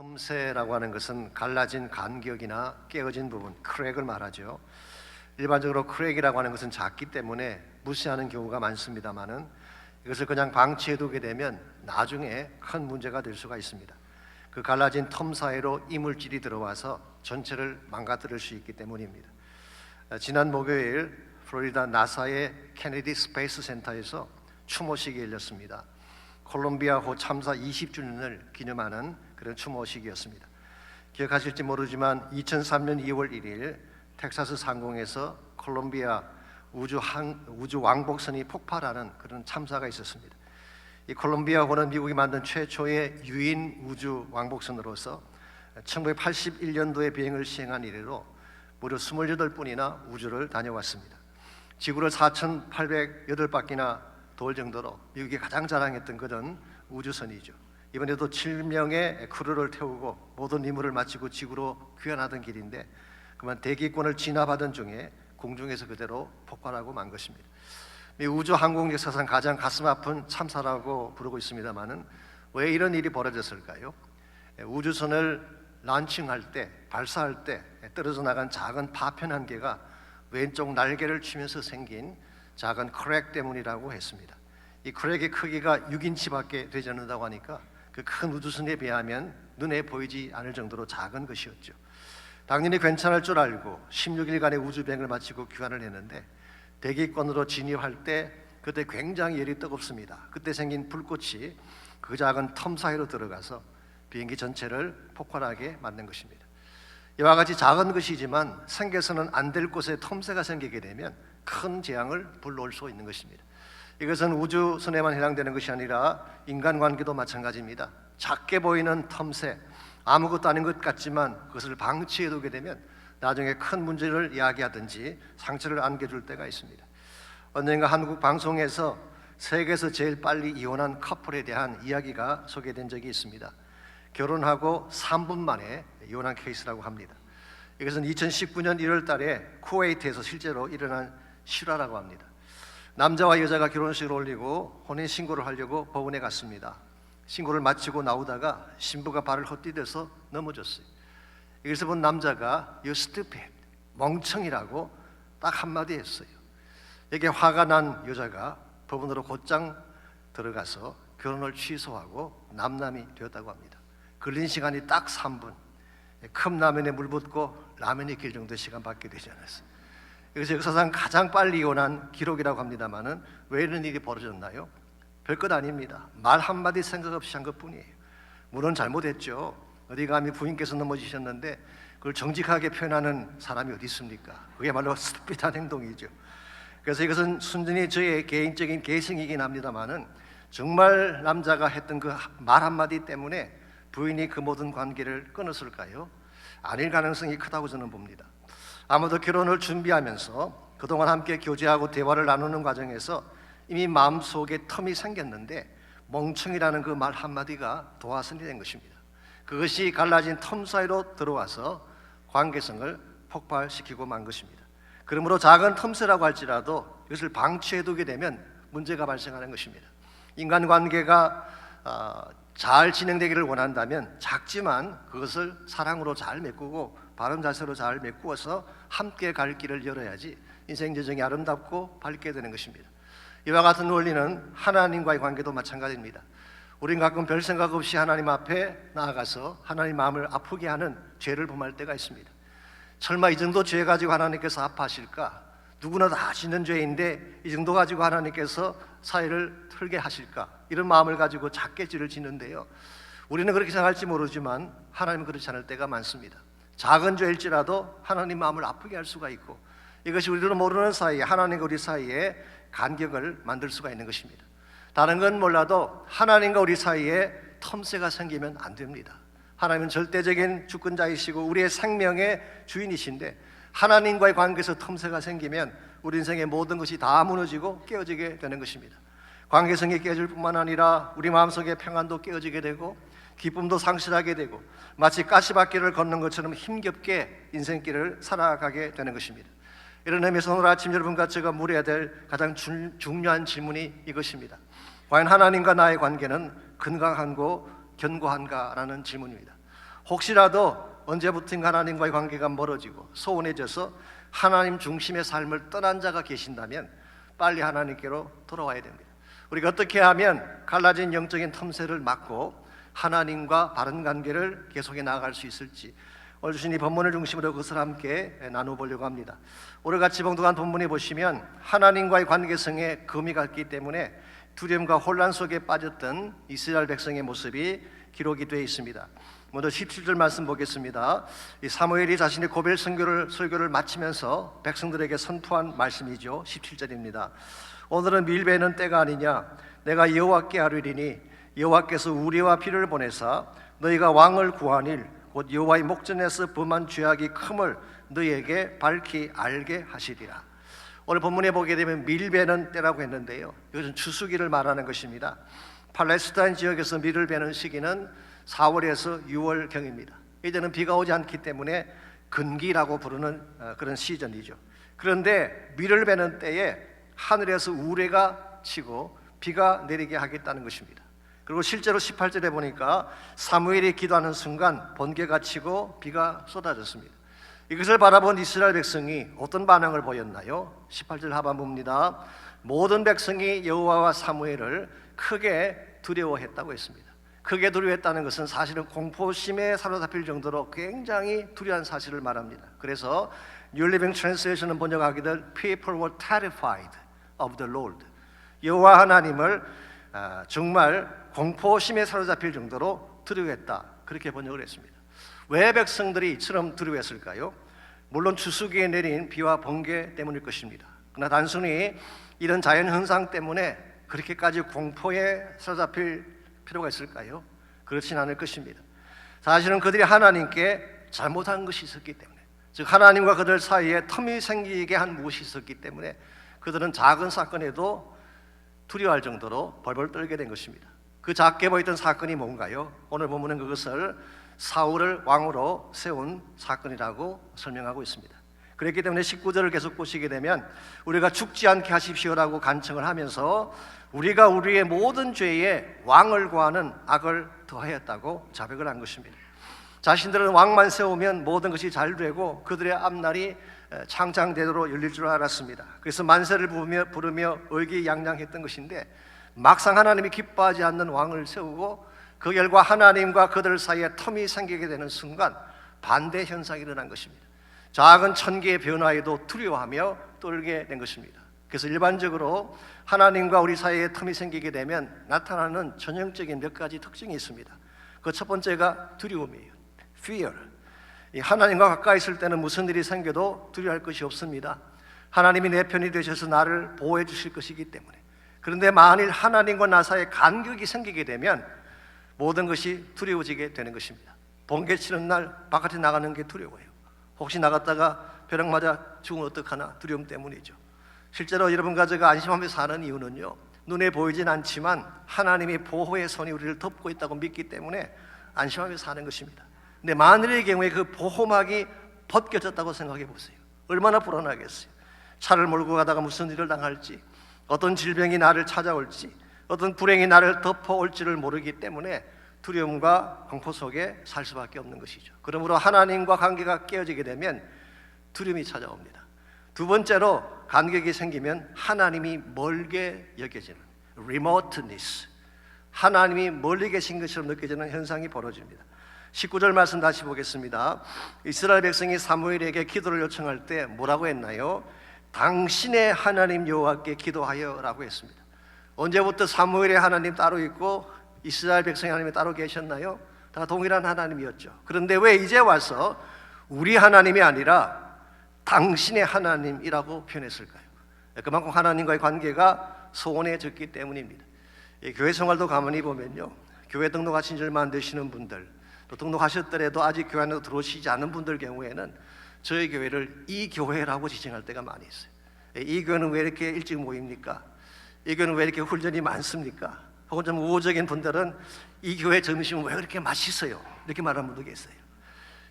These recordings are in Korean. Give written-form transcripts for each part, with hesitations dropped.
틈새라고 하는 것은 갈라진 간격이나 깨어진 부분, 크랙을 말하죠. 일반적으로 크랙이라고 하는 것은 작기 때문에 무시하는 경우가 많습니다만은 이것을 그냥 방치해두게 되면 나중에 큰 문제가 될 수가 있습니다. 그 갈라진 틈 사이로 이물질이 들어와서 전체를 망가뜨릴 수 있기 때문입니다. 지난 목요일 플로리다 나사의 케네디 스페이스 센터에서 추모식이 열렸습니다. 콜롬비아호 참사 20주년을 기념하는 그런 추모식이었습니다. 기억하실지 모르지만 2003년 2월 1일 텍사스 상공에서 콜롬비아 우주 왕복선이 폭발하는 그런 참사가 있었습니다. 이 콜롬비아호는 미국이 만든 최초의 유인 우주 왕복선으로서 1981년도에 비행을 시행한 이래로 무려 28분이나 우주를 다녀왔습니다. 지구를 4,808바퀴나 돌 정도로 미국이 가장 자랑했던 그런 우주선이죠. 이번에도 7명의 크루를 태우고 모든 임무를 마치고 지구로 귀환하던 길인데 그만 대기권을 진압하던 중에 공중에서 그대로 폭발하고 만 것입니다. 우주 항공 역사상 가장 가슴 아픈 참사라고 부르고 있습니다만은 왜 이런 일이 벌어졌을까요? 우주선을 란칭할 때, 발사할 때 떨어져 나간 작은 파편 한 개가 왼쪽 날개를 치면서 생긴 작은 크랙 때문이라고 했습니다. 이 크랙의 크기가 6인치밖에 되지 않는다고 하니까 그 큰 우주선에 비하면 눈에 보이지 않을 정도로 작은 것이었죠. 당연히 괜찮을 줄 알고 16일간의 우주비행을 마치고 귀환을 했는데 대기권으로 진입할 때 그때 굉장히 열이 뜨겁습니다. 그때 생긴 불꽃이 그 작은 틈 사이로 들어가서 비행기 전체를 폭발하게 만든 것입니다. 이와 같이 작은 것이지만 생겨서는 안 될 곳에 틈새가 생기게 되면 큰 재앙을 불러올 수 있는 것입니다. 이것은 우주선에만 해당되는 것이 아니라 인간관계도 마찬가지입니다. 작게 보이는 틈새, 아무것도 아닌 것 같지만 그것을 방치해두게 되면 나중에 큰 문제를 이야기하든지 상처를 안겨줄 때가 있습니다. 언젠가 한국 방송에서 세계에서 제일 빨리 이혼한 커플에 대한 이야기가 소개된 적이 있습니다. 결혼하고 3분 만에 이혼한 케이스라고 합니다. 이것은 2019년 1월 달에 쿠웨이트에서 실제로 일어난 실화라고 합니다. 남자와 여자가 결혼식을 올리고 혼인신고를 하려고 법원에 갔습니다. 신고를 마치고 나오다가 신부가 발을 헛디뎌서 넘어졌어요. 이것을 본 남자가 You stupid, 멍청이라고 딱 한마디 했어요. 여기에 화가 난 여자가 법원으로 곧장 들어가서 결혼을 취소하고 남남이 되었다고 합니다. 걸린 시간이 딱 3분. 컵라면에 물 붓고 라면이 길 정도의 시간밖에 되지 않았어요. 이것이 역사상 가장 빨리 이혼한 기록이라고 합니다만은 왜 이런 일이 벌어졌나요? 별것 아닙니다. 말 한마디 생각 없이 한 것뿐이에요. 물론 잘못했죠. 어디 감히 부인께서 넘어지셨는데 그걸 정직하게 표현하는 사람이 어디 있습니까? 그게말로 스피드한 행동이죠. 그래서 이것은 순전히 저의 개인적인 개성이긴 합니다만은 정말 남자가 했던 그 말 한마디 때문에 부인이 그 모든 관계를 끊었을까요? 아닐 가능성이 크다고 저는 봅니다. 아무도 결혼을 준비하면서 그동안 함께 교제하고 대화를 나누는 과정에서 이미 마음속에 틈이 생겼는데 멍청이라는 그 말 한마디가 도화선이 된 것입니다. 그것이 갈라진 틈 사이로 들어와서 관계성을 폭발시키고 만 것입니다. 그러므로 작은 틈새라고 할지라도 이것을 방치해두게 되면 문제가 발생하는 것입니다. 인간관계가 잘 진행되기를 원한다면 작지만 그것을 사랑으로 잘 메꾸고 바른 자세로 잘 메꾸어서 함께 갈 길을 열어야지 인생 여정이 아름답고 밝게 되는 것입니다. 이와 같은 원리는 하나님과의 관계도 마찬가지입니다. 우린 가끔 별 생각 없이 하나님 앞에 나아가서 하나님 마음을 아프게 하는 죄를 범할 때가 있습니다. 설마 이 정도 죄 가지고 하나님께서 아파하실까? 누구나 다 짓는 죄인데 이 정도 가지고 하나님께서 사회를 틀게 하실까? 이런 마음을 가지고 작게 죄를 짓는데요, 우리는 그렇게 생각할지 모르지만 하나님은 그렇지 않을 때가 많습니다. 작은 죄일지라도 하나님 마음을 아프게 할 수가 있고 이것이 우리도 모르는 사이에 하나님과 우리 사이에 간격을 만들 수가 있는 것입니다. 다른 건 몰라도 하나님과 우리 사이에 틈새가 생기면 안 됩니다. 하나님은 절대적인 주권자이시고 우리의 생명의 주인이신데 하나님과의 관계에서 틈새가 생기면 우리 인생의 모든 것이 다 무너지고 깨어지게 되는 것입니다. 관계성이 깨질 뿐만 아니라 우리 마음속의 평안도 깨어지게 되고 기쁨도 상실하게 되고 마치 가시밭길을 걷는 것처럼 힘겹게 인생길을 살아가게 되는 것입니다. 이런 의미에서 오늘 아침 여러분과 제가 물어야 될 가장 중요한 질문이 이것입니다. 과연 하나님과 나의 관계는 건강하고 견고한가라는 질문입니다. 혹시라도 언제부턴가 하나님과의 관계가 멀어지고 소원해져서 하나님 중심의 삶을 떠난 자가 계신다면 빨리 하나님께로 돌아와야 됩니다. 우리가 어떻게 하면 갈라진 영적인 틈새를 막고 하나님과 바른 관계를 계속해 나아갈 수 있을지 오늘 주신 이 본문을 중심으로 그것을 함께 나눠보려고 합니다. 오늘같이 봉독한 본문에 보시면 하나님과의 관계성에 금이 갔기 때문에 두려움과 혼란 속에 빠졌던 이스라엘 백성의 모습이 기록이 되어 있습니다. 먼저 17절 말씀 보겠습니다. 이 사무엘이 자신의 고별 설교를 마치면서 백성들에게 선포한 말씀이죠. 17절입니다. 오늘은 밀베는 때가 아니냐? 내가 여호와께 아뢰리니 여호와께서 우리와 피를 보내사 너희가 왕을 구하니를 곧 여호와의 목전에서 범한 죄악이 큼을 너희에게 밝히 알게 하시리라. 오늘 본문에 보게 되면 밀베는 때라고 했는데요, 이것은 추수기를 말하는 것입니다. 팔레스타인 지역에서 밀을 베는 시기는 4월에서 6월경입니다. 이제는 비가 오지 않기 때문에 근기라고 부르는 그런 시즌이죠. 그런데 밀을 베는 때에 하늘에서 우레가 치고 비가 내리게 하겠다는 것입니다. 그리고 실제로 18절에 보니까 사무엘이 기도하는 순간 번개가 치고 비가 쏟아졌습니다. 이것을 바라본 이스라엘 백성이 어떤 반응을 보였나요? 18절 하반부입니다. 모든 백성이 여호와와 사무엘을 크게 두려워했다고 했습니다. 크게 두려워했다는 것은 사실은 공포심에 사로잡힐 정도로 굉장히 두려운 사실을 말합니다. 그래서 New Living Translation은 번역하기를 People were terrified of the Lord. 여호와 하나님을 정말 공포심에 사로잡힐 정도로 두려워했다, 그렇게 번역을 했습니다. 왜 백성들이 이처럼 두려워했을까요? 물론 추수기에 내린 비와 번개 때문일 것입니다. 그러나 단순히 이런 자연 현상 때문에 그렇게까지 공포에 사로잡힐 필요가 있을까요? 그렇진 않을 것입니다. 사실은 그들이 하나님께 잘못한 것이 있었기 때문에, 즉 하나님과 그들 사이에 틈이 생기게 한 무엇이 있었기 때문에 그들은 작은 사건에도 두려워할 정도로 벌벌 떨게 된 것입니다. 그 작게 보이던 사건이 뭔가요? 오늘 본문은 그것을 사울을 왕으로 세운 사건이라고 설명하고 있습니다. 그렇기 때문에 19절을 계속 보시게 되면 우리가 죽지 않게 하십시오라고 간청을 하면서 우리가 우리의 모든 죄에 왕을 구하는 악을 더하였다고 자백을 한 것입니다. 자신들은 왕만 세우면 모든 것이 잘 되고 그들의 앞날이 창창대로로 열릴 줄 알았습니다. 그래서 만세를 부르며 의기양양했던 것인데 막상 하나님이 기뻐하지 않는 왕을 세우고 그 결과 하나님과 그들 사이에 텀이 생기게 되는 순간 반대 현상이 일어난 것입니다. 작은 천개의 변화에도 두려워하며 떨게 된 것입니다. 그래서 일반적으로 하나님과 우리 사이에 텀이 생기게 되면 나타나는 전형적인 몇 가지 특징이 있습니다. 그 첫 번째가 두려움이에요. Fear. 하나님과 가까이 있을 때는 무슨 일이 생겨도 두려워할 것이 없습니다. 하나님이 내 편이 되셔서 나를 보호해 주실 것이기 때문에. 그런데 만일 하나님과 나 사이에 간격이 생기게 되면 모든 것이 두려워지게 되는 것입니다. 번개 치는 날 바깥에 나가는 게 두려워요. 혹시 나갔다가 벼락 맞아 죽으면 어떡하나, 두려움 때문이죠. 실제로 여러분과 제가 안심하며 사는 이유는요, 눈에 보이진 않지만 하나님의 보호의 손이 우리를 덮고 있다고 믿기 때문에 안심하며 사는 것입니다. 근데 만일의 경우에 그 보호막이 벗겨졌다고 생각해 보세요. 얼마나 불안하겠어요. 차를 몰고 가다가 무슨 일을 당할지, 어떤 질병이 나를 찾아올지, 어떤 불행이 나를 덮어올지를 모르기 때문에 두려움과 공포 속에 살 수밖에 없는 것이죠. 그러므로 하나님과 관계가 깨어지게 되면 두려움이 찾아옵니다. 두 번째로 간격이 생기면 하나님이 멀게 여겨지는 remoteness, 하나님이 멀리 계신 것처럼 느껴지는 현상이 벌어집니다. 19절 말씀 다시 보겠습니다. 이스라엘 백성이 사무엘에게 기도를 요청할 때 뭐라고 했나요? 당신의 하나님 여호와께 기도하여 라고 했습니다. 언제부터 사무엘의 하나님 따로 있고 이스라엘 백성의 하나님이 따로 계셨나요? 다 동일한 하나님이었죠. 그런데 왜 이제 와서 우리 하나님이 아니라 당신의 하나님이라고 표현했을까요? 그만큼 하나님과의 관계가 소원해졌기 때문입니다. 교회 생활도 가만히 보면요, 교회 등록하신 지 얼마 안 되시는 분들, 또 등록하셨더라도 아직 교회 안에 들어오시지 않은 분들 경우에는 저희 교회를 이 교회라고 지칭할 때가 많이 있어요. 이 교회는 왜 이렇게 일찍 모입니까? 이 교회는 왜 이렇게 훈련이 많습니까? 혹은 좀 우호적인 분들은 이 교회 점심은 왜 그렇게 맛있어요? 이렇게 말하는 분도 계세요.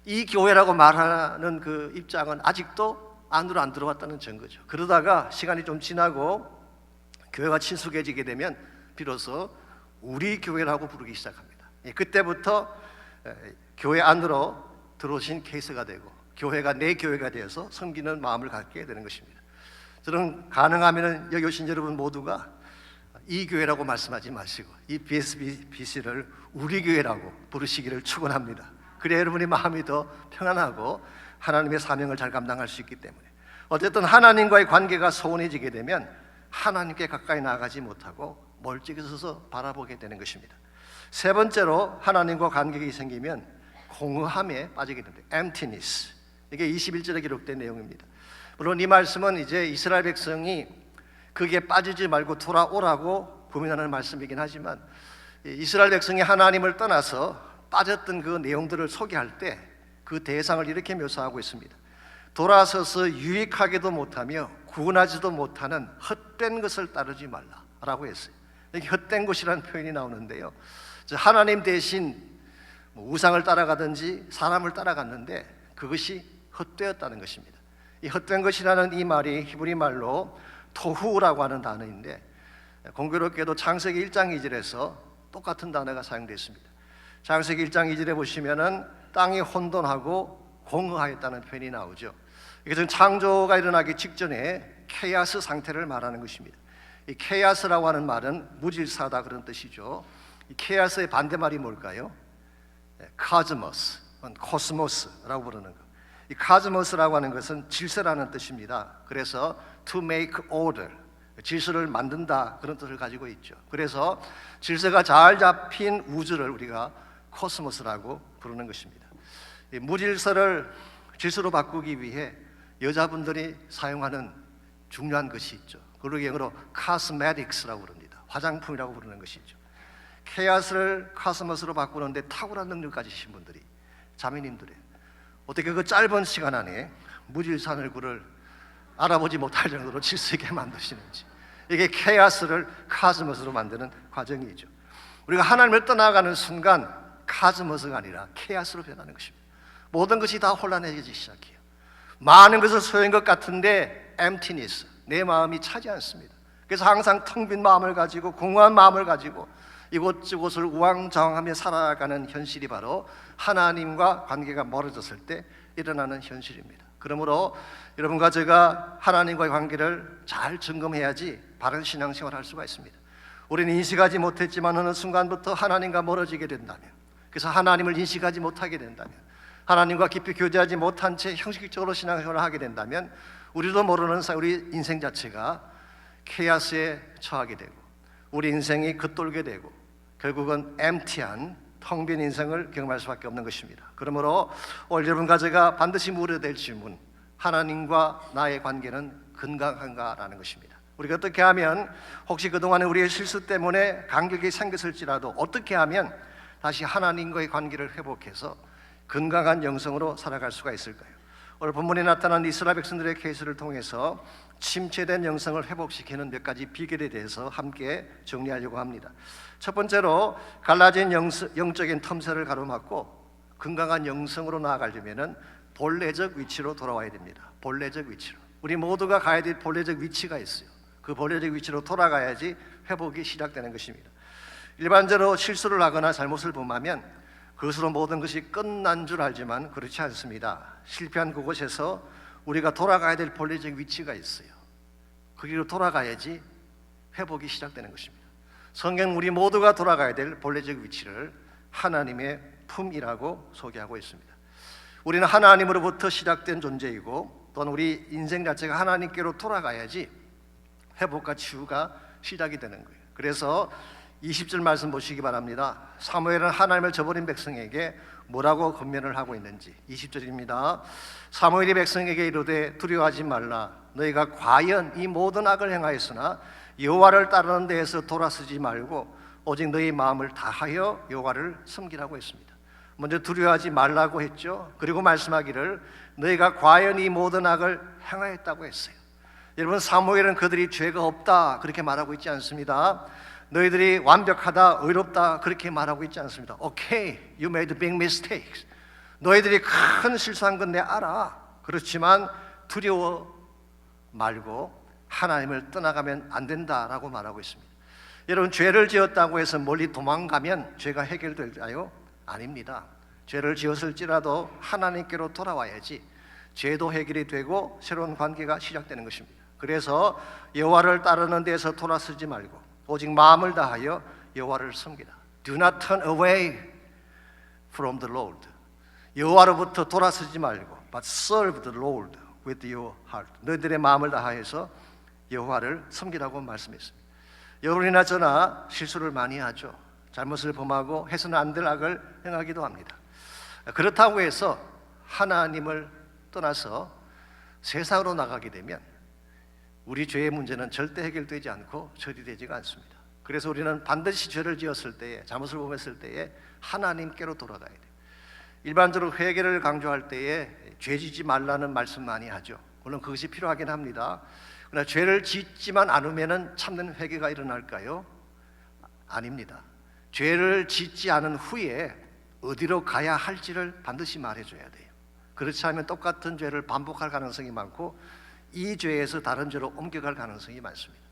이 교회라고 말하는 그 입장은 아직도 안으로 안 들어왔다는 증거죠. 그러다가 시간이 좀 지나고 교회가 친숙해지게 되면 비로소 우리 교회라고 부르기 시작합니다. 그때부터 교회 안으로 들어오신 케이스가 되고 교회가 내 교회가 되어서 섬기는 마음을 갖게 되는 것입니다. 저는 가능하면 여기 오신 여러분 모두가 이 교회라고 말씀하지 마시고 이 BSBC를 우리 교회라고 부르시기를 축원합니다. 그래야 여러분의 마음이 더 평안하고 하나님의 사명을 잘 감당할 수 있기 때문에, 어쨌든 하나님과의 관계가 소원해지게 되면 하나님께 가까이 나아가지 못하고 멀찍이서서 바라보게 되는 것입니다. 세 번째로 하나님과 관계가 생기면 공허함에 빠지게 됩니다. emptiness. 이게 21절에 기록된 내용입니다. 물론 이 말씀은 이제 이스라엘 백성이 그게 빠지지 말고 돌아오라고 고민하는 말씀이긴 하지만, 이스라엘 백성이 하나님을 떠나서 빠졌던 그 내용들을 소개할 때 그 대상을 이렇게 묘사하고 있습니다. 돌아서서 유익하게도 못하며 구원하지도 못하는 헛된 것을 따르지 말라라고 했어요. 여기 헛된 것이라는 표현이 나오는데요, 하나님 대신 우상을 따라가든지 사람을 따라갔는데 그것이 헛되었다는 것입니다. 이 헛된 것이라는 이 말이 히브리 말로 토후라고 하는 단어인데, 공교롭게도 창세기 1장 2절에서 똑같은 단어가 사용됐습니다. 창세기 1장 2절에 보시면은 땅이 혼돈하고 공허하였다는 표현이 나오죠. 이것은 창조가 일어나기 직전에 케아스 상태를 말하는 것입니다. 이 케아스라고 하는 말은 무질서하다 그런 뜻이죠. 이 케아스의 반대말이 뭘까요? 카즈모스, 코스모스라고 부르는 것. 이 카즈모스라고 하는 것은 질서라는 뜻입니다. 그래서 to make order, 질서를 만든다 그런 뜻을 가지고 있죠. 그래서 질서가 잘 잡힌 우주를 우리가 코스모스라고 부르는 것입니다. 이 무질서를 질서로 바꾸기 위해 여자분들이 사용하는 중요한 것이 있죠. 그걸 영어로 cosmetics라고 부릅니다. 화장품이라고 부르는 것이죠. 케아스를 카스모스로 바꾸는데 탁월한 능력까지 주신 분들이 자매님들이에요. 어떻게 그 짧은 시간 안에 무질서한 얼굴을 알아보지 못할 정도로 질서 있게 만드시는지, 이게 케아스를 카스모스로 만드는 과정이죠. 우리가 하나님을 떠나가는 순간 카스모스가 아니라 케아스로 변하는 것입니다. 모든 것이 다 혼란해지기 시작해요. 많은 것을 소유한 것 같은데 emptiness, 내 마음이 차지 않습니다. 그래서 항상 텅 빈 마음을 가지고 공허한 마음을 가지고 이곳저곳을 우왕좌왕하며 살아가는 현실이 바로 하나님과 관계가 멀어졌을 때 일어나는 현실입니다. 그러므로 여러분과 제가 하나님과의 관계를 잘 점검해야지 바른 신앙생활을 할 수가 있습니다. 우리는 인식하지 못했지만 어느 순간부터 하나님과 멀어지게 된다면, 그래서 하나님을 인식하지 못하게 된다면, 하나님과 깊이 교제하지 못한 채 형식적으로 신앙생활을 하게 된다면 우리도 모르는 사이 우리 인생 자체가 케아스에 처하게 되고 우리 인생이 겉돌게 되고 결국은 empty한 텅 빈 인생을 경험할 수밖에 없는 것입니다. 그러므로 오늘 여러분과 제가 반드시 물어야 될 질문, 하나님과 나의 관계는 건강한가라는 것입니다. 우리가 어떻게 하면, 혹시 그동안에 우리의 실수 때문에 간격이 생겼을지라도 어떻게 하면 다시 하나님과의 관계를 회복해서 건강한 영성으로 살아갈 수가 있을까요? 오늘 본문에 나타난 이스라엘 백성들의 케이스를 통해서 침체된 영성을 회복시키는 몇 가지 비결에 대해서 함께 정리하려고 합니다. 첫 번째로 갈라진 영적인 틈새를 가로막고 건강한 영성으로 나아가려면 본래적 위치로 돌아와야 됩니다. 본래적 위치로. 우리 모두가 가야 될 본래적 위치가 있어요. 그 본래적 위치로 돌아가야지 회복이 시작되는 것입니다. 일반적으로 실수를 하거나 잘못을 범하면 그것으로 모든 것이 끝난 줄 알지만 그렇지 않습니다. 실패한 그곳에서 우리가 돌아가야 될 본래적 위치가 있어요. 거기로 돌아가야지 회복이 시작되는 것입니다. 성경 우리 모두가 돌아가야 될 본래적 위치를 하나님의 품이라고 소개하고 있습니다. 우리는 하나님으로부터 시작된 존재이고 또한 우리 인생 자체가 하나님께로 돌아가야지 회복과 치유가 시작이 되는 거예요. 그래서 20절 말씀 보시기 바랍니다. 사무엘은 하나님을 저버린 백성에게 뭐라고 권면을 하고 있는지. 20절입니다. 사무엘이 백성에게 이르되 두려워하지 말라. 너희가 과연 이 모든 악을 행하였으나 여호와를 따르는 데에서 돌아서지 말고 오직 너희 마음을 다하여 여호와를 섬기라고 했습니다. 먼저 두려워하지 말라고 했죠. 그리고 말씀하기를 너희가 과연 이 모든 악을 행하였다고 했어요. 여러분, 사무엘은 그들이 죄가 없다 그렇게 말하고 있지 않습니다. 너희들이 완벽하다, 의롭다 그렇게 말하고 있지 않습니다. Okay, you made big mistakes. 너희들이 큰 실수한 건 내 알아. 그렇지만 두려워 말고 하나님을 떠나가면 안 된다라고 말하고 있습니다. 여러분, 죄를 지었다고 해서 멀리 도망가면 죄가 해결될까요? 아닙니다. 죄를 지었을지라도 하나님께로 돌아와야지 죄도 해결이 되고 새로운 관계가 시작되는 것입니다. 그래서 여호와를 따르는 데서 돌아서지 말고 오직 마음을 다하여 여호와를 섬기라. Do not turn away from the Lord. 여호와로부터 돌아서지 말고 but serve the Lord with your heart. 너희들의 마음을 다하여서 여호와를 섬기라고 말씀했습니다. 여러분이나 저나 실수를 많이 하죠. 잘못을 범하고 해서는 안 될 악을 행하기도 합니다. 그렇다고 해서 하나님을 떠나서 세상으로 나가게 되면 우리 죄의 문제는 절대 해결되지 않고 처리되지가 않습니다. 그래서 우리는 반드시 죄를 지었을 때에, 잘못을 범했을 때에 하나님께로 돌아가야 돼요. 일반적으로 회개를 강조할 때에 죄 짓지 말라는 말씀 많이 하죠. 물론 그것이 필요하긴 합니다. 그러나 죄를 짓지만 않으면 참된 회개가 일어날까요? 아닙니다. 죄를 짓지 않은 후에 어디로 가야 할지를 반드시 말해줘야 돼요. 그렇지 않으면 똑같은 죄를 반복할 가능성이 많고 이 죄에서 다른 죄로 옮겨갈 가능성이 많습니다.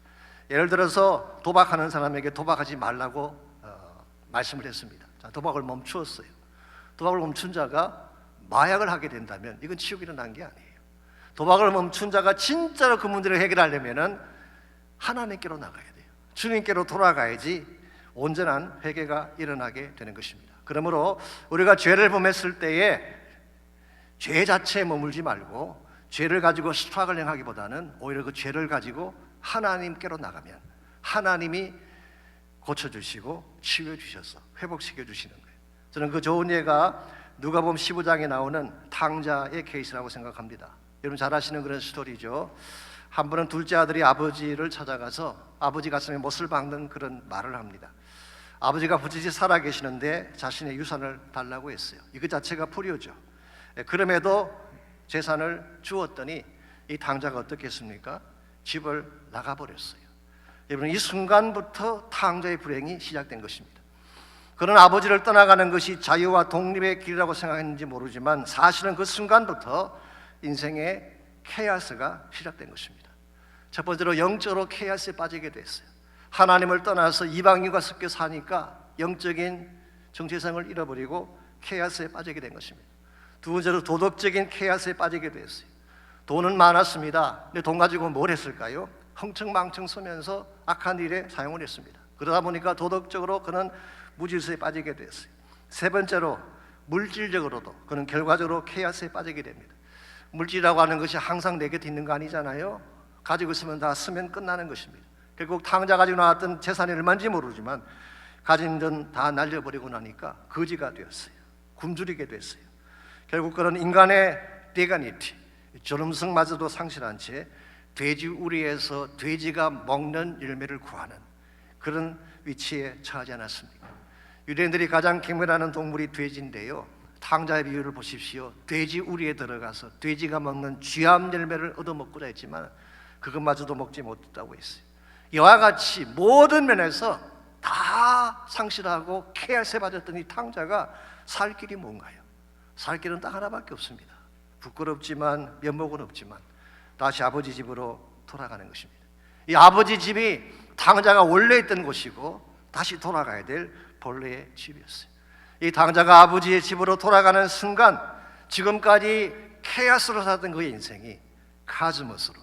예를 들어서 도박하는 사람에게 도박하지 말라고 말씀을 했습니다. 자, 도박을 멈추었어요. 도박을 멈춘 자가 마약을 하게 된다면 이건 치욕이 일어난 게 아니에요. 도박을 멈춘 자가 진짜로 그 문제를 해결하려면 하나님께로 나가야 돼요. 주님께로 돌아가야지 온전한 회개가 일어나게 되는 것입니다. 그러므로 우리가 죄를 범했을 때에 죄 자체에 머물지 말고 죄를 가지고 스트러글링 하기보다는 오히려 그 죄를 가지고 하나님께로 나가면 하나님이 고쳐주시고 치유해 주셔서 회복시켜 주시는 거예요. 저는 그 좋은 예가 누가복음 15장에 나오는 탕자의 케이스라고 생각합니다. 여러분 잘 아시는 그런 스토리죠. 한 번은 둘째 아들이 아버지를 찾아가서 아버지 가슴에 못을 박는 그런 말을 합니다. 아버지가 부지지 살아 계시는데 자신의 유산을 달라고 했어요. 이거 자체가 불효죠. 그럼에도 재산을 주었더니 이 탕자가 어떻게 했습니까? 집을 나가버렸어요. 여러분 이 순간부터 탕자의 불행이 시작된 것입니다. 그런 아버지를 떠나가는 것이 자유와 독립의 길이라고 생각했는지 모르지만 사실은 그 순간부터 인생의 케이오스가 시작된 것입니다. 첫 번째로 영적으로 케이오스에 빠지게 됐어요. 하나님을 떠나서 이방인과 섞여 사니까 영적인 정체성을 잃어버리고 케이오스에 빠지게 된 것입니다. 두 번째로 도덕적인 케이오스에 빠지게 됐어요. 돈은 많았습니다. 근데 돈 가지고 뭘 했을까요? 흥청망청 서면서 악한 일에 사용을 했습니다. 그러다 보니까 도덕적으로 그는 무질서에 빠지게 됐어요. 세 번째로 물질적으로도 그는 결과적으로 케이오스에 빠지게 됩니다. 물질이라고 하는 것이 항상 내 곁에 있는 거 아니잖아요. 가지고 있으면 다 쓰면 끝나는 것입니다. 결국 탕자 가지고 나왔던 재산이 얼마인지 모르지만 가진 돈 다 날려버리고 나니까 거지가 되었어요. 굶주리게 됐어요. 결국 그런 인간의 디그니티, 존엄성마저도 상실한 채 돼지 우리에서 돼지가 먹는 열매를 구하는 그런 위치에 처하지 않았습니까? 유대인들이 가장 경멸하는 동물이 돼지인데요. 탕자의 비유를 보십시오. 돼지 우리에 들어가서 돼지가 먹는 쥐암 열매를 얻어먹고자 했지만 그것마저도 먹지 못했다고 했어요. 이와 같이 모든 면에서 다 상실하고 케이오스에 빠졌던 이 탕자가 살 길이 뭔가요? 살 길은 딱 하나밖에 없습니다. 부끄럽지만 면목은 없지만 다시 아버지 집으로 돌아가는 것입니다. 이 아버지 집이 탕자가 원래 있던 곳이고 다시 돌아가야 될 본래의 집이었어요. 이 탕자가 아버지의 집으로 돌아가는 순간 지금까지 케이오스로 살던 그의 인생이 카즈모스로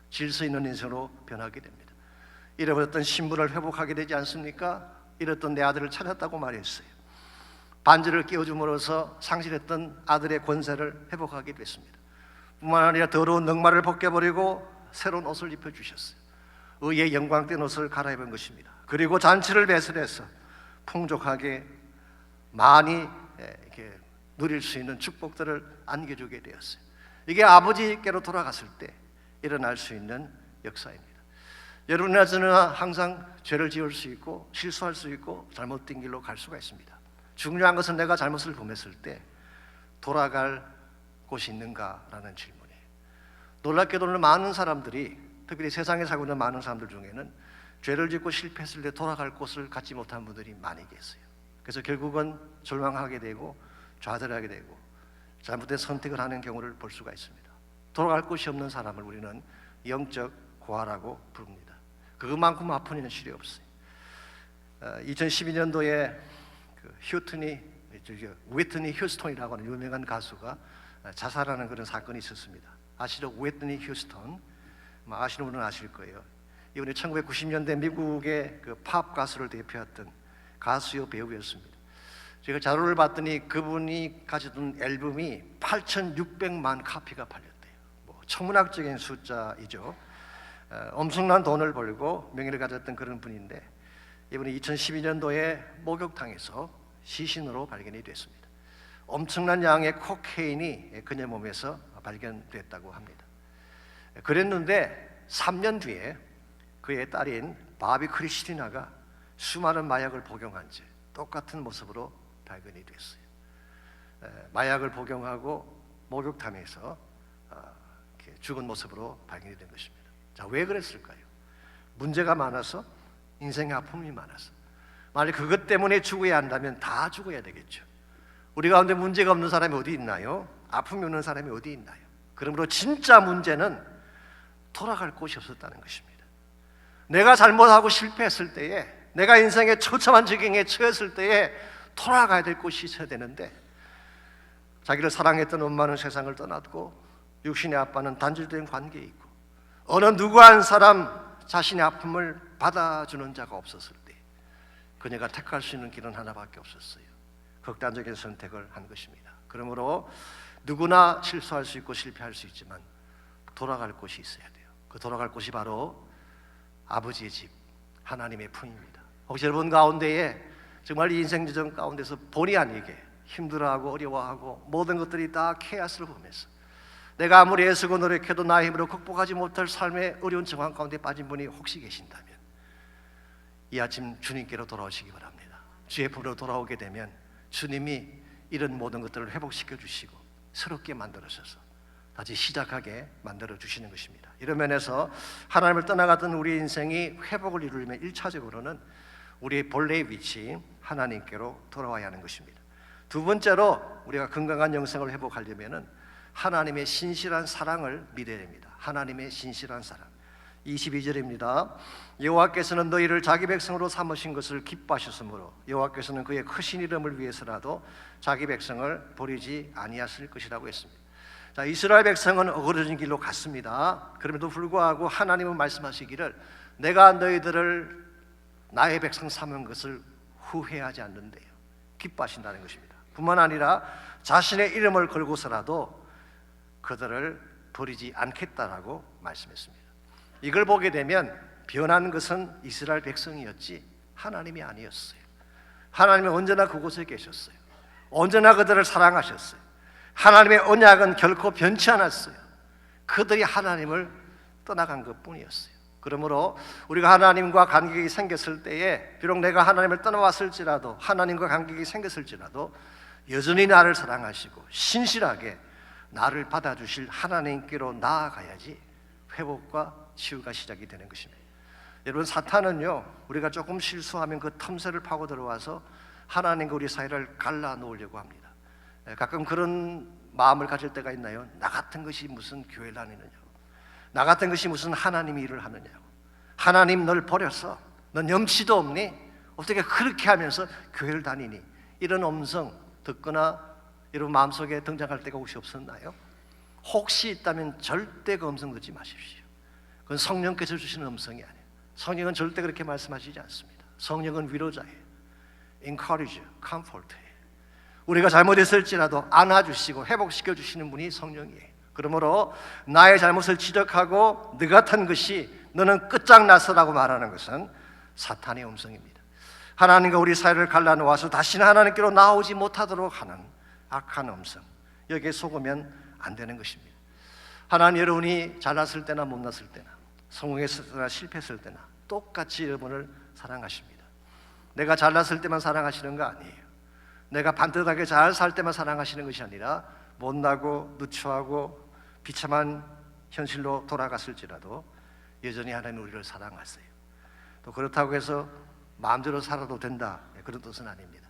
질서 있는 인생으로 변하게 됩니다. 잃어버렸던 신분을 회복하게 되지 않습니까? 잃었던 내 아들을 찾았다고 말했어요. 반지를 끼워줌으로써 상실했던 아들의 권세를 회복하게 됐습니다. 뿐만 아니라 더러운 넉마를 벗겨버리고 새로운 옷을 입혀주셨어요. 의의 영광된 옷을 갈아입은 것입니다. 그리고 잔치를 배설해서 풍족하게 많이 이렇게 누릴 수 있는 축복들을 안겨주게 되었어요. 이게 아버지께로 돌아갔을 때 일어날 수 있는 역사입니다. 여러분이나 저는 항상 죄를 지을 수 있고 실수할 수 있고 잘못된 길로 갈 수가 있습니다. 중요한 것은 내가 잘못을 범했을 때 돌아갈 곳이 있는가라는 질문이에요. 놀랍게도 많은 사람들이 특별히 세상에 살고 있는 많은 사람들 중에는 죄를 짓고 실패했을 때 돌아갈 곳을 갖지 못한 분들이 많이 계세요. 그래서 결국은 절망하게 되고 좌절하게 되고 잘못된 선택을 하는 경우를 볼 수가 있습니다. 돌아갈 곳이 없는 사람을 우리는 영적 고아라고 부릅니다. 그것만큼 아픈 현실이 없어요. 2012년도에 휴튼이 웨트니 휴스턴이라고 하는 유명한 가수가 자살하는 그런 사건이 있었습니다. 아시죠? 웨트니 휴스턴. 아시는 분은 아실 거예요. 이분이 1990년대 미국의 그 팝 가수를 대표했던 가수요 배우였습니다. 제가 자료를 봤더니 그분이 가지던 앨범이 8,600만 카피가 팔렸대요. 천문학적인 숫자이죠. 엄청난 돈을 벌고 명예를 가졌던 그런 분인데 이분이 2012년도에 목욕탕에서 시신으로 발견이 됐습니다. 엄청난 양의 코케인이 그녀 몸에서 발견됐다고 합니다. 그랬는데 3년 뒤에 그의 딸인 바비 크리스티나가 수많은 마약을 복용한 채 똑같은 모습으로 발견이 됐어요. 마약을 복용하고 목욕탕에서 죽은 모습으로 발견이 된 것입니다. 자, 왜 그랬을까요? 문제가 많아서, 인생의 아픔이 많아서. 만약 그것 때문에 죽어야 한다면 다 죽어야 되겠죠. 우리 가운데 문제가 없는 사람이 어디 있나요? 아픔이 없는 사람이 어디 있나요? 그러므로 진짜 문제는 돌아갈 곳이 없었다는 것입니다. 내가 잘못하고 실패했을 때에, 내가 인생의 처참한 지경에 처했을 때에 돌아가야 될 곳이 있어야 되는데, 자기를 사랑했던 엄마는 세상을 떠났고 육신의 아빠는 단절된 관계에 있고 어느 누구 한 사람 자신의 아픔을 받아주는 자가 없었을 때 그녀가 택할 수 있는 길은 하나밖에 없었어요. 극단적인 선택을 한 것입니다. 그러므로 누구나 실수할 수 있고 실패할 수 있지만 돌아갈 곳이 있어야 돼요. 그 돌아갈 곳이 바로 아버지의 집, 하나님의 품입니다. 혹시 여러분 가운데에 정말 이 인생 지정 가운데서 본의 아니게 힘들어하고 어려워하고 모든 것들이 다 케이스를 보면서 내가 아무리 애쓰고 노력해도 나의 힘으로 극복하지 못할 삶의 어려운 정황 가운데 빠진 분이 혹시 계신다면 이 아침 주님께로 돌아오시기 바랍니다. 주의 품으로 돌아오게 되면 주님이 이런 모든 것들을 회복시켜 주시고 새롭게 만들어셔서 다시 시작하게 만들어 주시는 것입니다. 이런 면에서 하나님을 떠나갔던 우리 인생이 회복을 이루려면 1차적으로는 우리의 본래의 위치 하나님께로 돌아와야 하는 것입니다. 두 번째로 우리가 건강한 영생을 회복하려면 하나님의 신실한 사랑을 믿어야 됩니다. 하나님의 신실한 사랑. 22절입니다. 여호와께서는 너희를 자기 백성으로 삼으신 것을 기뻐하셨으므로 여호와께서는 그의 크신 이름을 위해서라도 자기 백성을 버리지 아니하실 것이라고 했습니다. 자, 이스라엘 백성은 어그러진 길로 갔습니다. 그럼에도 불구하고 하나님은 말씀하시기를 내가 너희들을 나의 백성 삼은 것을 후회하지 않는데요. 기뻐하신다는 것입니다. 뿐만 아니라 자신의 이름을 걸고서라도 그들을 버리지 않겠다라고 말씀했습니다. 이걸 보게 되면 변한 것은 이스라엘 백성이었지 하나님이 아니었어요. 하나님은 언제나 그곳에 계셨어요. 언제나 그들을 사랑하셨어요. 하나님의 언약은 결코 변치 않았어요. 그들이 하나님을 떠나간 것뿐이었어요. 그러므로 우리가 하나님과 간격이 생겼을 때에 비록 내가 하나님을 떠나왔을지라도 하나님과 간격이 생겼을지라도 여전히 나를 사랑하시고 신실하게 나를 받아주실 하나님께로 나아가야지 회복과 치유가 시작이 되는 것입니다. 여러분, 사탄은요 우리가 조금 실수하면 그 틈새를 파고 들어와서 하나님과 우리 사이를 갈라놓으려고 합니다. 가끔 그런 마음을 가질 때가 있나요? 나 같은 것이 무슨 교회를 다니느냐고, 나 같은 것이 무슨 하나님의 일을 하느냐고, 하나님 널 버렸어, 넌 염치도 없니? 어떻게 그렇게 하면서 교회를 다니니? 이런 음성 듣거나 여러분 마음속에 등장할 때가 혹시 없었나요? 혹시 있다면 절대 그 음성 듣지 마십시오. 그건 성령께서 주시는 음성이 아니에요. 성령은 절대 그렇게 말씀하시지 않습니다. 성령은 위로자예요. encourage, comfort예요. 우리가 잘못했을지라도 안아주시고 회복시켜 주시는 분이 성령이에요. 그러므로 나의 잘못을 지적하고 너 같은 것이 너는 끝장났어라고 말하는 것은 사탄의 음성입니다. 하나님과 우리 사이를 갈라놓아서 다시는 하나님께로 나오지 못하도록 하는 악한 음성, 여기에 속으면 안 되는 것입니다. 하나님, 여러분이 잘났을 때나 못났을 때나 성공했을 때나 실패했을 때나 똑같이 여러분을 사랑하십니다. 내가 잘났을 때만 사랑하시는 거 아니에요. 내가 반듯하게 잘 살 때만 사랑하시는 것이 아니라 못나고 누추하고 비참한 현실로 돌아갔을지라도 여전히 하나님 우리를 사랑하세요. 또 그렇다고 해서 마음대로 살아도 된다, 그런 뜻은 아닙니다.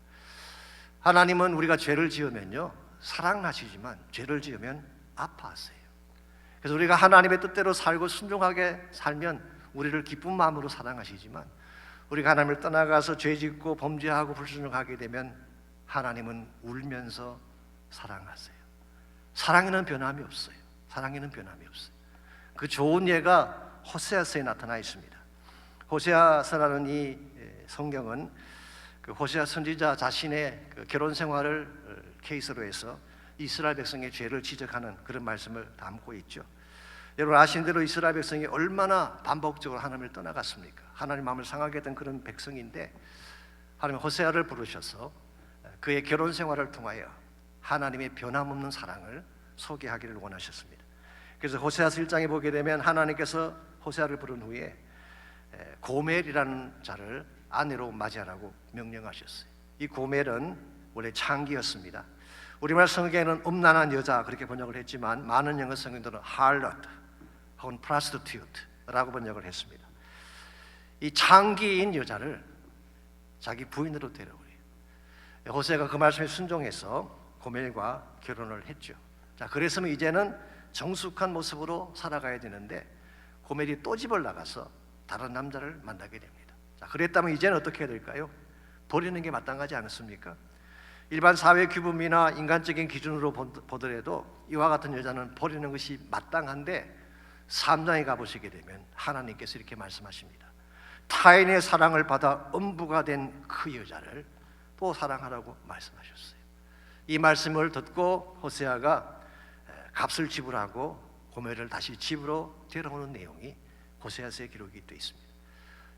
하나님은 우리가 죄를 지으면요 사랑하시지만 죄를 지으면 아파하세요. 그래서 우리가 하나님의 뜻대로 살고 순종하게 살면 우리를 기쁜 마음으로 사랑하시지만 우리가 하나님을 떠나가서 죄짓고 범죄하고 불순종하게 되면 하나님은 울면서 사랑하세요. 사랑에는 변함이 없어요. 사랑에는 변함이 없어요. 그 좋은 예가 호세아서에 나타나 있습니다. 호세아서라는 이 성경은 그 호세아 선지자 자신의 그 결혼 생활을 케이스로 해서 이스라엘 백성의 죄를 지적하는 그런 말씀을 담고 있죠. 여러분 아시는 대로 이스라엘 백성이 얼마나 반복적으로 하나님을 떠나갔습니까? 하나님 마음을 상하게 했던 그런 백성인데 하나님 호세아를 부르셔서 그의 결혼 생활을 통하여 하나님의 변함없는 사랑을 소개하기를 원하셨습니다. 그래서 호세아서 1장에 보게 되면 하나님께서 호세아를 부른 후에 고멜이라는 자를 아내로 맞이하라고 명령하셨어요. 이 고멜은 원래 창기였습니다. 우리말 성경에는 음란한 여자 그렇게 번역을 했지만 많은 영어 성경들은 harlot 혹은 prostitute라고 번역을 했습니다. 이 창기인 여자를 자기 부인으로 데려오래요. 호세아가 그 말씀에 순종해서 고멜과 결혼을 했죠. 자, 그래서 이제는 정숙한 모습으로 살아가야 되는데 고멜이 또 집을 나가서 다른 남자를 만나게 됩니다. 자, 그랬다면 이제는 어떻게 해야 될까요? 버리는 게 마땅하지 않습니까? 일반 사회 규범이나 인간적인 기준으로 보더라도 이와 같은 여자는 버리는 것이 마땅한데 3장에 가보시게 되면 하나님께서 이렇게 말씀하십니다. 타인의 사랑을 받아 음부가 된 그 여자를 또 사랑하라고 말씀하셨어요. 이 말씀을 듣고 호세아가 값을 지불하고 고멜을 다시 집으로 데려오는 내용이 호세아서의 기록이 되어 있습니다.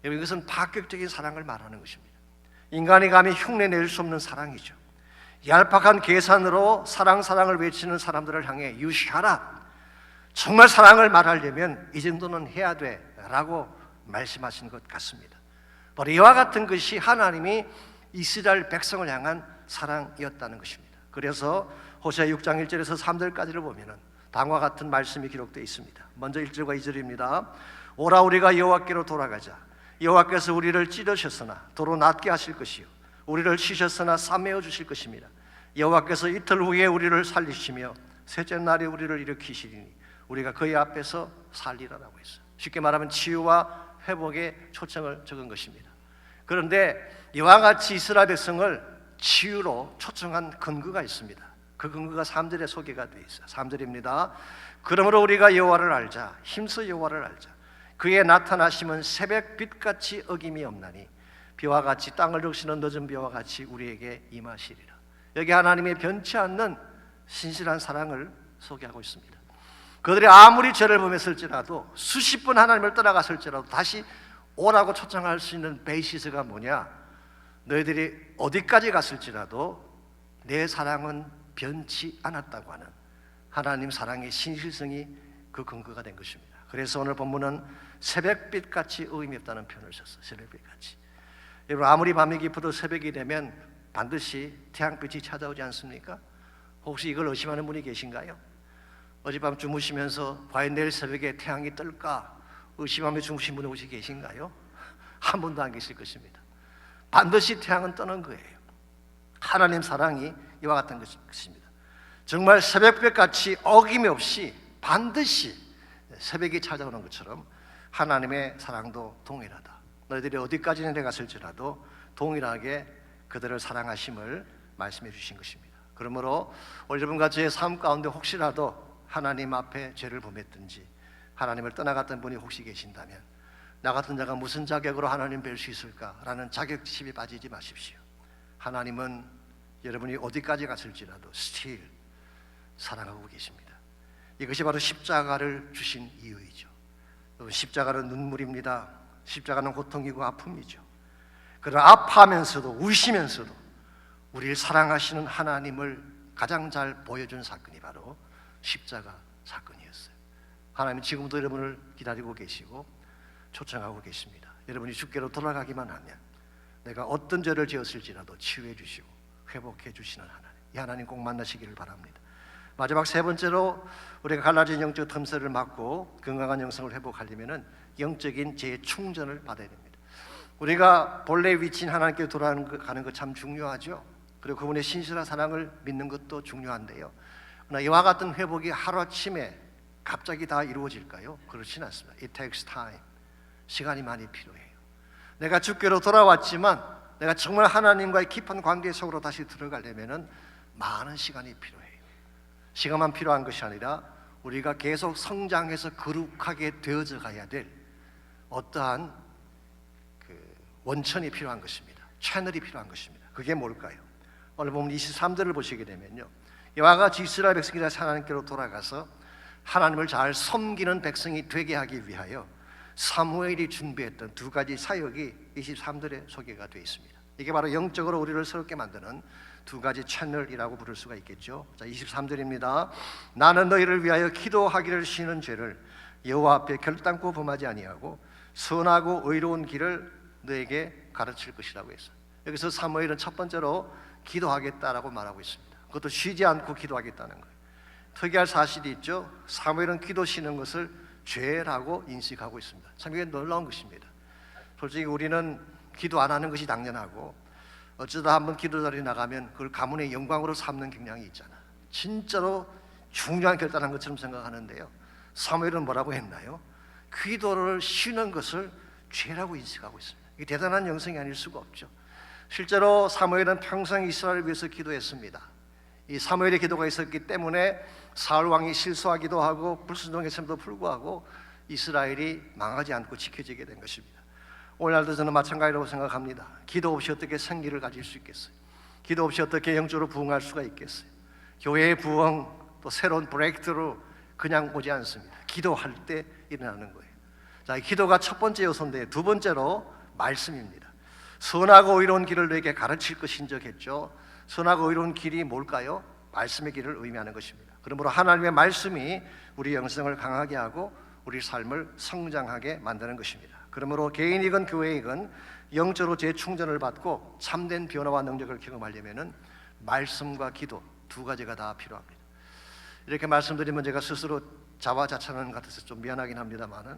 이것은 파격적인 사랑을 말하는 것입니다. 인간이 감히 흉내낼 수 없는 사랑이죠. 얄팍한 계산으로 사랑을 외치는 사람들을 향해 You shut up. 정말 사랑을 말하려면 이 정도는 해야 돼 라고 말씀하신 것 같습니다. 바로 이와 같은 것이 하나님이 이스라엘 백성을 향한 사랑이었다는 것입니다. 그래서 호세아 6장 1절에서 3절까지를 보면 다음과 같은 말씀이 기록되어 있습니다. 먼저 1절과 2절입니다. 오라 우리가 여호와께로 돌아가자. 여호와께서 우리를 찌르셨으나 도로 낫게 하실 것이요 우리를 치셨으나 싸매어 주실 것입니다. 여호와께서 이틀 후에 우리를 살리시며 셋째 날에 우리를 일으키시리니 우리가 그의 앞에서 살리라라고 했어요. 쉽게 말하면 치유와 회복에 초청을 적은 것입니다. 그런데 이와 같이 이스라엘 백성을 치유로 초청한 근거가 있습니다. 그 근거가 3절에 소개가 되어 있어요. 3절입니다. 그러므로 우리가 여호와를 알자. 힘써 여호와를 알자. 그의 나타나심은 새벽빛같이 어김이 없나니 비와 같이 땅을 적시는 늦은 비와 같이 우리에게 임하시리라. 여기 하나님의 변치 않는 신실한 사랑을 소개하고 있습니다. 그들이 아무리 죄를 범했을지라도 수십 번 하나님을 떠나갔을지라도 다시 오라고 초청할 수 있는 베이시스가 뭐냐? 너희들이 어디까지 갔을지라도 내 사랑은 변치 않았다고 하는 하나님 사랑의 신실성이 그 근거가 된 것입니다. 그래서 오늘 본문은 새벽빛같이 의미 없다는 표현을 썼어요. 새벽빛같이. 여러분 아무리 밤이 깊어도 새벽이 되면 반드시 태양빛이 찾아오지 않습니까? 혹시 이걸 의심하는 분이 계신가요? 어젯밤 주무시면서 과연 내일 새벽에 태양이 뜰까 의심하며 주무신 분이 혹시 계신가요? 한 분도 안 계실 것입니다. 반드시 태양은 뜨는 거예요. 하나님 사랑이 이와 같은 것입니다. 정말 새벽빛같이 어김없이 반드시 새벽이 찾아오는 것처럼 하나님의 사랑도 동일하다. 너희들이 어디까지 내려갔을지라도 동일하게 그들을 사랑하심을 말씀해 주신 것입니다. 그러므로 여러분과 저의 삶 가운데 혹시라도 하나님 앞에 죄를 범했든지 하나님을 떠나갔던 분이 혹시 계신다면 나 같은 자가 무슨 자격으로 하나님 뵐 수 있을까라는 자격심에 빠지지 마십시오. 하나님은 여러분이 어디까지 갔을지라도 still 사랑하고 계십니다. 이것이 바로 십자가를 주신 이유이죠. 십자가는 눈물입니다. 십자가는 고통이고 아픔이죠. 그러나 아파하면서도 우시면서도 우리를 사랑하시는 하나님을 가장 잘 보여준 사건이 바로 십자가 사건이었어요. 하나님은 지금도 여러분을 기다리고 계시고 초청하고 계십니다. 여러분이 주께로 돌아가기만 하면 내가 어떤 죄를 지었을지라도 치유해 주시고 회복해 주시는 하나님, 이 하나님 꼭 만나시기를 바랍니다. 마지막 세 번째로 우리가 갈라진 영적 틈새를 막고 건강한 영성을 회복하려면 영적인 재충전을 받아야 됩니다. 우리가 본래 위치인 하나님께 돌아가는 것 참 중요하죠. 그리고 그분의 신실한 사랑을 믿는 것도 중요한데요. 그러나 이와 같은 회복이 하루아침에 갑자기 다 이루어질까요? 그렇진 않습니다. It takes time. 시간이 많이 필요해요. 내가 주께로 돌아왔지만 내가 정말 하나님과의 깊은 관계 속으로 다시 들어가려면은 많은 시간이 필요해요. 시간만 필요한 것이 아니라 우리가 계속 성장해서 거룩하게 되어져 가야 될 어떠한 원천이 필요한 것입니다. 채널이 필요한 것입니다. 그게 뭘까요? 오늘 보면 23절을 보시게 되면요, 이와 같이 이스라엘 백성이 다시 하나님께로 돌아가서 하나님을 잘 섬기는 백성이 되게 하기 위하여 사무엘이 준비했던 두 가지 사역이 23절에 소개가 되어 있습니다. 이게 바로 영적으로 우리를 새롭게 만드는 두 가지 채널이라고 부를 수가 있겠죠. 자, 23절입니다. 나는 너희를 위하여 기도하기를 쉬는 죄를 여호와 앞에 결단코 범하지 아니하고 선하고 의로운 길을 너에게 가르칠 것이라고 했어요. 여기서 사무엘은 첫 번째로 기도하겠다라고 말하고 있습니다. 그것도 쉬지 않고 기도하겠다는 거예요. 특이할 사실이 있죠. 사무엘은 기도 쉬는 것을 죄라고 인식하고 있습니다. 참 이게 놀라운 것입니다. 솔직히 우리는 기도 안 하는 것이 당연하고 어쩌다 한번 기도 자리에 나가면 그걸 가문의 영광으로 삼는 경향이 있잖아. 진짜로 중요한 결단한 것처럼 생각하는데요, 사무엘은 뭐라고 했나요? 기도를 쉬는 것을 죄라고 인식하고 있습니다. 이게 대단한 영성이 아닐 수가 없죠. 실제로 사무엘은 평생 이스라엘을 위해서 기도했습니다. 이 사무엘의 기도가 있었기 때문에 사울 왕이 실수하기도 하고 불순종했음에도 불구하고 이스라엘이 망하지 않고 지켜지게 된 것입니다. 오늘날도 저는 마찬가지라고 생각합니다. 기도 없이 어떻게 생기를 가질 수 있겠어요? 기도 없이 어떻게 영적으로 부흥할 수가 있겠어요? 교회의 부흥, 또 새로운 브레이크트로 그냥 오지 않습니다. 기도할 때 일어나는 거예요. 자, 기도가 첫 번째 요소인데, 두 번째로 말씀입니다. 선하고 의로운 길을 너에게 가르칠 것인적 했죠. 선하고 의로운 길이 뭘까요? 말씀의 길을 의미하는 것입니다. 그러므로 하나님의 말씀이 우리 영성을 강하게 하고 우리 삶을 성장하게 만드는 것입니다. 그러므로 개인이건 교회이건 영적으로 재충전을 받고 참된 변화와 능력을 경험하려면 말씀과 기도 두 가지가 다 필요합니다. 이렇게 말씀드리면 제가 스스로 자화자찬하는 것 같아서 좀 미안하긴 합니다만은,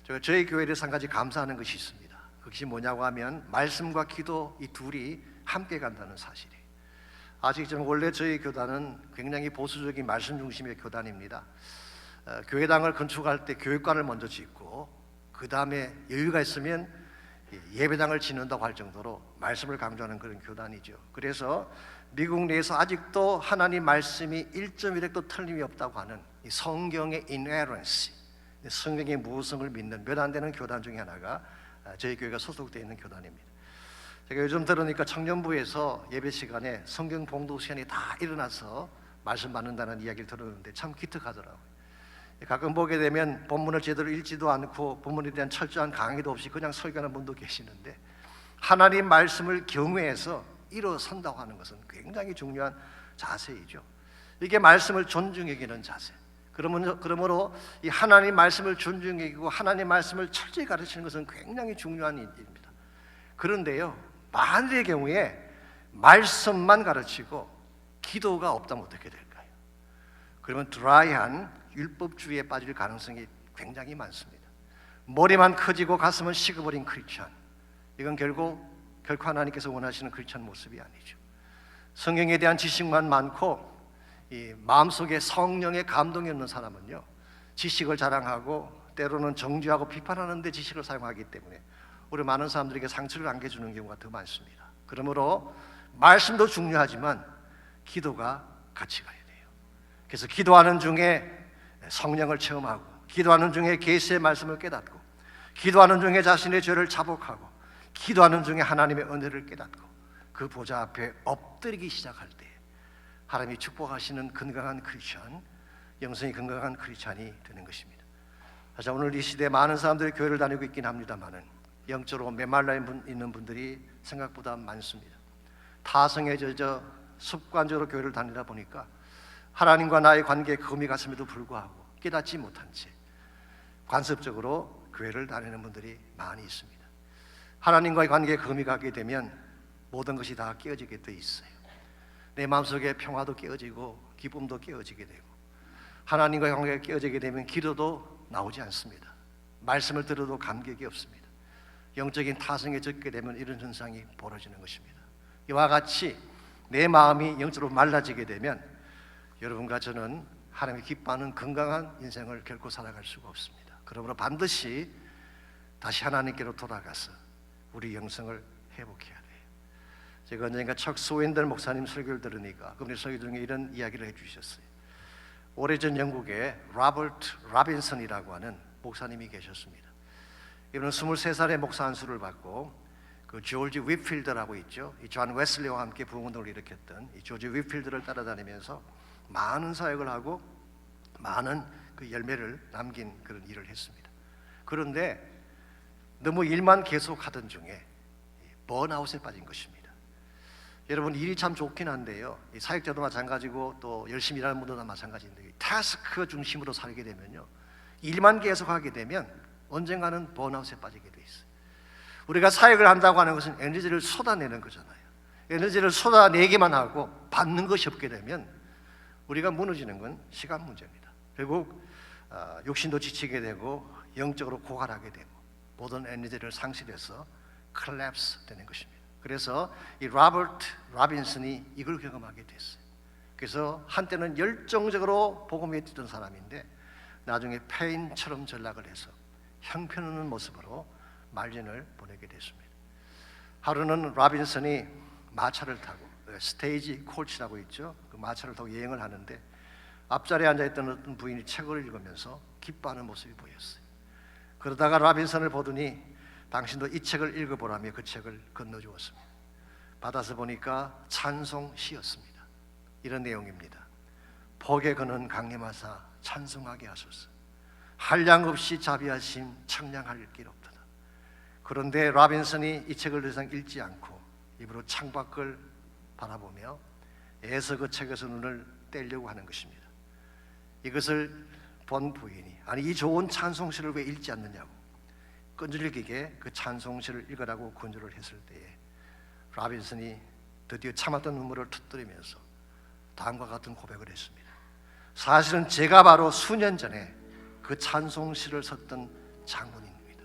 제가 저희 교회에 대해서 한 가지 감사하는 것이 있습니다. 그것이 뭐냐고 하면 말씀과 기도 이 둘이 함께 간다는 사실이에요. 아직 좀 원래 저희 교단은 굉장히 보수적인 말씀 중심의 교단입니다. 교회당을 건축할 때 교육관을 먼저 짓고 그 다음에 여유가 있으면 예배당을 짓는다고 할 정도로 말씀을 강조하는 그런 교단이죠. 그래서 미국 내에서 아직도 하나님 말씀이 1.1획도 틀림이 없다고 하는 이 성경의 inerrancy, 성경의 무성을 믿는 몇 안 되는 교단 중에 하나가 저희 교회가 소속되어 있는 교단입니다. 제가 요즘 들으니까 청년부에서 예배 시간에 성경 봉독 시간이 다 일어나서 말씀 받는다는 이야기를 들었는데 참 기특하더라고요. 가끔 보게 되면 본문을 제대로 읽지도 않고 본문에 대한 철저한 강의도 없이 그냥 설교하는 분도 계시는데, 하나님 말씀을 경외해서 일어선다고 하는 것은 굉장히 중요한 자세이죠. 이게 말씀을 존중해 여기는 자세. 그러므로 이 하나님 말씀을 존중해 여기고 하나님 말씀을 철저히 가르치는 것은 굉장히 중요한 일입니다. 그런데요, 만일의 경우에 말씀만 가르치고 기도가 없다면 어떻게 될까요? 그러면 드라이한 율법주의에 빠질 가능성이 굉장히 많습니다. 머리만 커지고 가슴은 식어버린 크리스찬, 이건 결코 하나님께서 원하시는 크리스찬 모습이 아니죠. 성경에 대한 지식만 많고 이 마음속에 성령의 감동이 없는 사람은요, 지식을 자랑하고 때로는 정죄하고 비판하는 데 지식을 사용하기 때문에 우리 많은 사람들에게 상처를 안겨주는 경우가 더 많습니다. 그러므로 말씀도 중요하지만 기도가 같이 가야 돼요. 그래서 기도하는 중에 성령을 체험하고, 기도하는 중에 계시의 말씀을 깨닫고, 기도하는 중에 자신의 죄를 자복하고, 기도하는 중에 하나님의 은혜를 깨닫고 그 보좌 앞에 엎드리기 시작할 때 하나님이 축복하시는 건강한 크리스찬, 영성이 건강한 크리스찬이 되는 것입니다. 자, 오늘 이 시대에 많은 사람들이 교회를 다니고 있긴 합니다만은 영적으로 메말라 있는 분들이 생각보다 많습니다. 타성에 젖어 습관적으로 교회를 다니다 보니까 하나님과 나의 관계에 금이 갔음에도 불구하고 깨닫지 못한 채 관습적으로 교회를 다니는 분들이 많이 있습니다. 하나님과의 관계에 금이 가게 되면 모든 것이 다 깨어지게 돼 있어요. 내 마음속에 평화도 깨어지고 기쁨도 깨어지게 되고, 하나님과의 관계가 깨어지게 되면 기도도 나오지 않습니다. 말씀을 들어도 감격이 없습니다. 영적인 타성에 젖게 되면 이런 현상이 벌어지는 것입니다. 이와 같이 내 마음이 영적으로 말라지게 되면 여러분과 저는 하나님이 기뻐하는 건강한 인생을 결코 살아갈 수가 없습니다. 그러므로 반드시 다시 하나님께로 돌아가서 우리 영성을 회복해야 돼요. 제가 언젠가 척 스윈들 목사님 설교를 들으니까 그분의 설교 중에 이런 이야기를 해주셨어요. 오래전 영국에 로버트 라빈슨이라고 하는 목사님이 계셨습니다. 이분은 23살에 목사 안수를 받고 그 조지 윗필드라고 있죠. 이 존 웨슬리와 함께 부흥운동을 일으켰던 이 조지 윗필드를 따라다니면서 많은 사역을 하고 많은 그 열매를 남긴 그런 일을 했습니다. 그런데 너무 일만 계속하던 중에 번아웃에 빠진 것입니다. 여러분, 일이 참 좋긴 한데요, 이 사역자도 마찬가지고 또 열심히 일하는 분들도 마찬가지인데 타스크 중심으로 살게 되면요, 일만 계속하게 되면 언젠가는 번아웃에 빠지게 돼 있어요. 우리가 사역을 한다고 하는 것은 에너지를 쏟아내는 거잖아요. 에너지를 쏟아내기만 하고 받는 것이 없게 되면 우리가 무너지는 건 시간 문제입니다. 결국 육신도 지치게 되고 영적으로 고갈하게 되고 모든 에너지를 상실해서 컬랩스 되는 것입니다. 그래서 이 로버트 라빈슨이 이걸 경험하게 됐어요. 그래서 한때는 열정적으로 복음에 뛰던 사람인데 나중에 폐인처럼 전락을 해서 형편없는 모습으로 말년을 보내게 됐습니다. 하루는 라빈슨이 마차를 타고 스테이지 코치라고 있죠. 그 마차를 타고 여행을 하는데 앞자리에 앉아있던 어떤 부인이 책을 읽으면서 기뻐하는 모습이 보였어요. 그러다가 라빈슨을 보더니 당신도 이 책을 읽어보라며 그 책을 건너주었습니다. 받아서 보니까 찬송시였습니다. 이런 내용입니다. 복에 거는 강림하사 찬송하게 하소서. 한량 없이 자비하심 청량할 길 없도다. 그런데 라빈슨이 이 책을 더 이상 읽지 않고 입으로 창밖을 바라보며 애써 그 책에서 눈을 떼려고 하는 것입니다. 이것을 본 부인이 아니 이 좋은 찬송시를 왜 읽지 않느냐고 끈질기게 그 찬송시를 읽으라고 권유를 했을 때에 라빈슨이 드디어 참았던 눈물을 터뜨리면서 다음과 같은 고백을 했습니다. 사실은 제가 바로 수년 전에 그 찬송시를 썼던 장군입니다.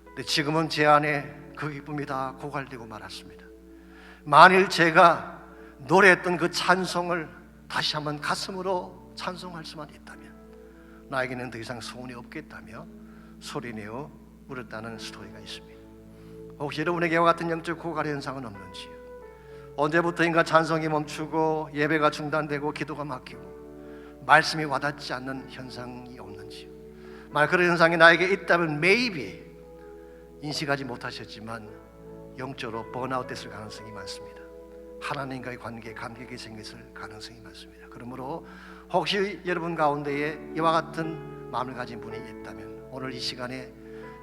근데 지금은 제 안에 그 기쁨이 다 고갈되고 말았습니다. 만일 제가 노래했던 그 찬송을 다시 한번 가슴으로 찬송할 수만 있다면 나에게는 더 이상 소원이 없겠다며 소리내어 울었다는 스토리가 있습니다. 혹시 여러분에게 이와 같은 영적 고갈 현상은 없는지요? 언제부터인가 찬송이 멈추고 예배가 중단되고 기도가 막히고 말씀이 와닿지 않는 현상이 없는지요? 만약 그런 현상이 나에게 있다면 maybe 인식하지 못하셨지만 영적으로 번아웃 됐을 가능성이 많습니다. 하나님과의 관계에 간격이 생겼을 가능성이 많습니다. 그러므로 혹시 여러분 가운데에 이와 같은 마음을 가진 분이 있다면 오늘 이 시간에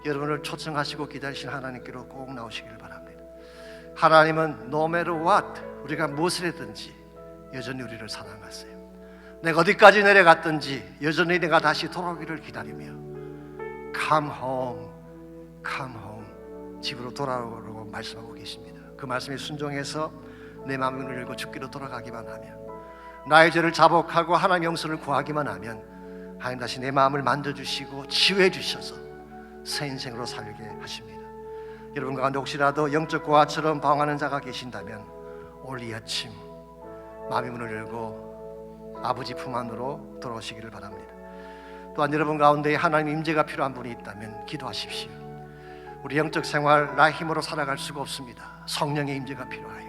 여러분을 초청하시고 기다리신 하나님께로 꼭 나오시기를 바랍니다. 하나님은 no matter what 우리가 무엇을 했든지 여전히 우리를 사랑하세요. 내가 어디까지 내려갔든지 여전히 내가 다시 돌아오기를 기다리며 Come home, come home 집으로 돌아오라고 말씀하고 계십니다. 그 말씀에 순종해서 내 마음을 열고 죽기로 돌아가기만 하면 나의 죄를 자복하고 하나님의 용서를 구하기만 하면 하나님 다시 내 마음을 만져주시고 치유해 주셔서 새 인생으로 살게 하십니다. 여러분 가운데 혹시라도 영적 고아처럼 방황하는 자가 계신다면 오늘 이 아침 마음의 문을 열고 아버지 품 안으로 돌아오시기를 바랍니다. 또한 여러분 가운데 하나님의 임재가 필요한 분이 있다면 기도하십시오. 우리 영적 생활 나의 힘으로 살아갈 수가 없습니다. 성령의 임재가 필요하여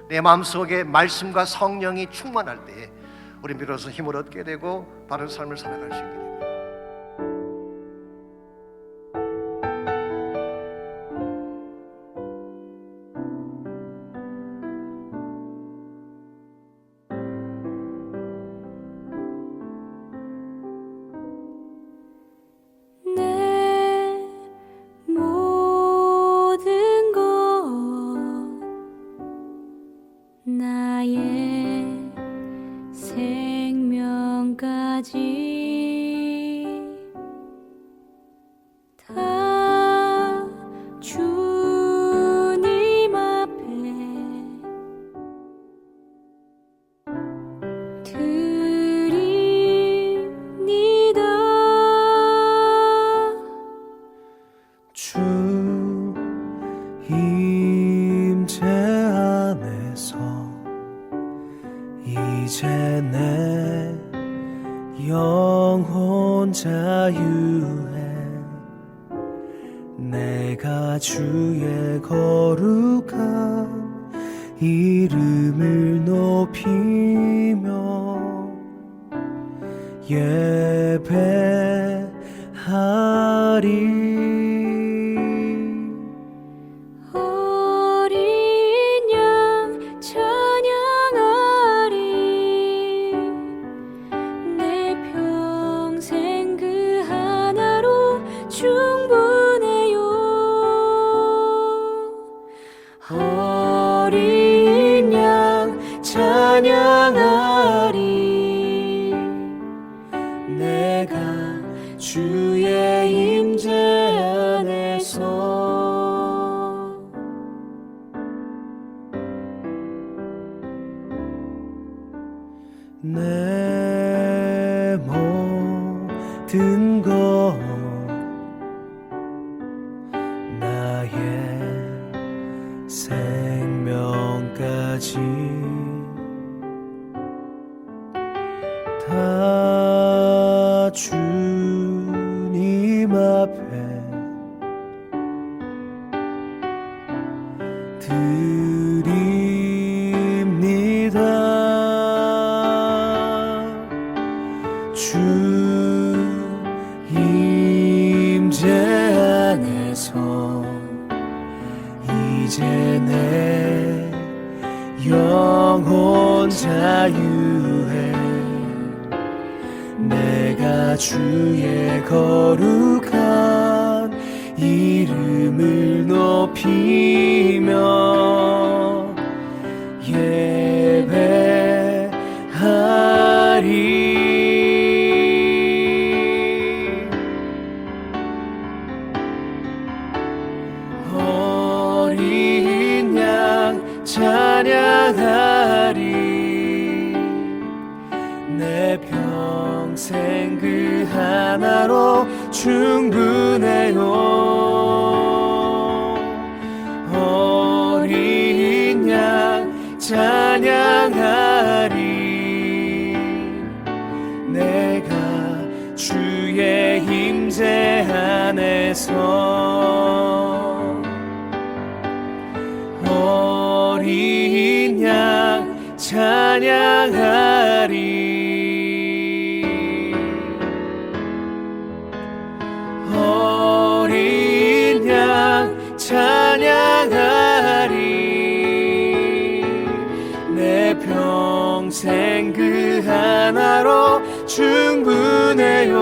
내 마음속에 말씀과 성령이 충만할 때에 우리 비로소 힘을 얻게 되고 바른 삶을 살아갈 수 있게 됩니다. 나의 생명까지 다 주님 앞에 드립니다. 주 임재 안에서 이제 내 영혼 자유해 내가 주의 거룩한 이름을 높이며 예배하리. 어린 양 찬양하리. 내 평생 그 하나로 충분해요. 어린 양 찬양하리. 내가 주의 임재 안에서 내 모든 것 나의 생명까지 다 주님 앞에 드립니다. 주 임재 안에서 이제 내 영혼 자유해. 내가 주의 거룩한 이름을 높이며 예배하리. 어린 양 찬양하리. 내 평생 그 하나로 충분해요. 어린 양 찬양하리. 내가 주의 임재 안에서 어린 양 찬양하리. 어린 양 찬양하리. 내 평생 그 하나로 충분해요.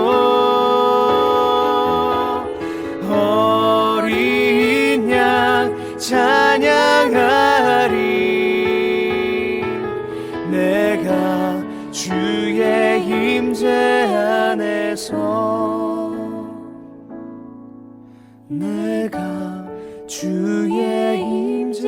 어린 양 찬양하리. 내가 주의 임재 안에서 내가 주의 임재